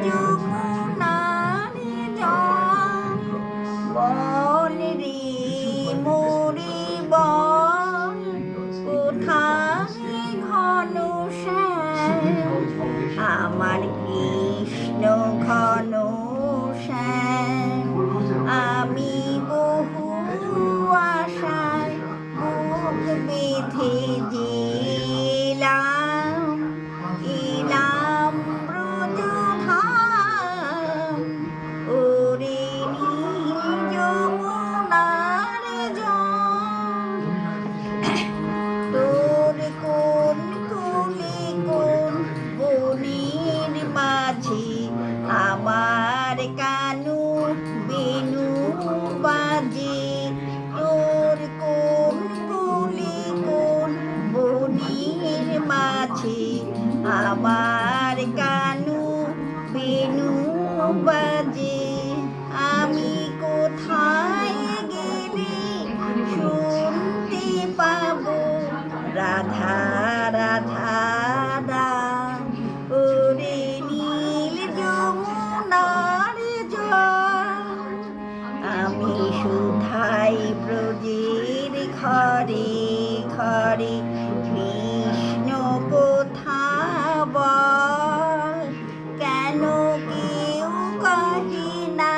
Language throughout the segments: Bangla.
যমুনার জল বল রে মোরে বল কোথায় ঘন শ্যাম আমার কৃষ্ণ ঘন শ্যাম আমি বহু আশায় বুক বেঁধে দিলাম এলাম ব্রজধাম ওরে নীল যমুনার জল তোর কোন কুলে কোন বনের মাঝে আমার কানু বেনু বাজে তোর কোন কুলে কোন বনের মাঝে আমার কানু বেনু বাজে আমি কোথায় গেলে শুনতে পাবো রাধা রাধা রাম ওরে নীল যমুনার জল আমি সুধাই ব্রজের ঘরে ঘরে কৃষ্ণ কোথা বল কেন কেউ কহে না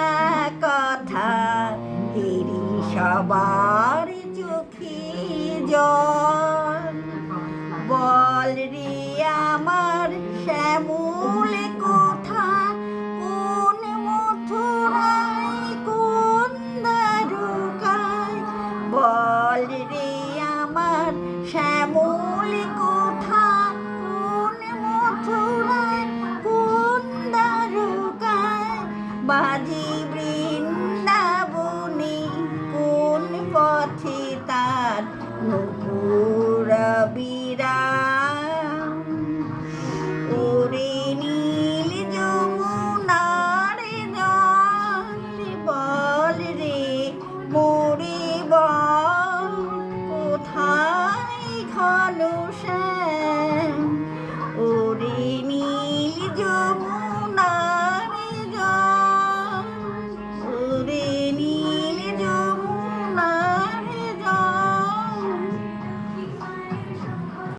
কথা হেরি সবার চোখে জল বল রে আমার শ্যামল কোথা কোন মথুরায় কোন দ্বারকায় বল রে আমার শ্যামল কোথা কোন মথুরায় কোন দ্বারকায় বাজি বৃন্দাবনে কোন পথে তার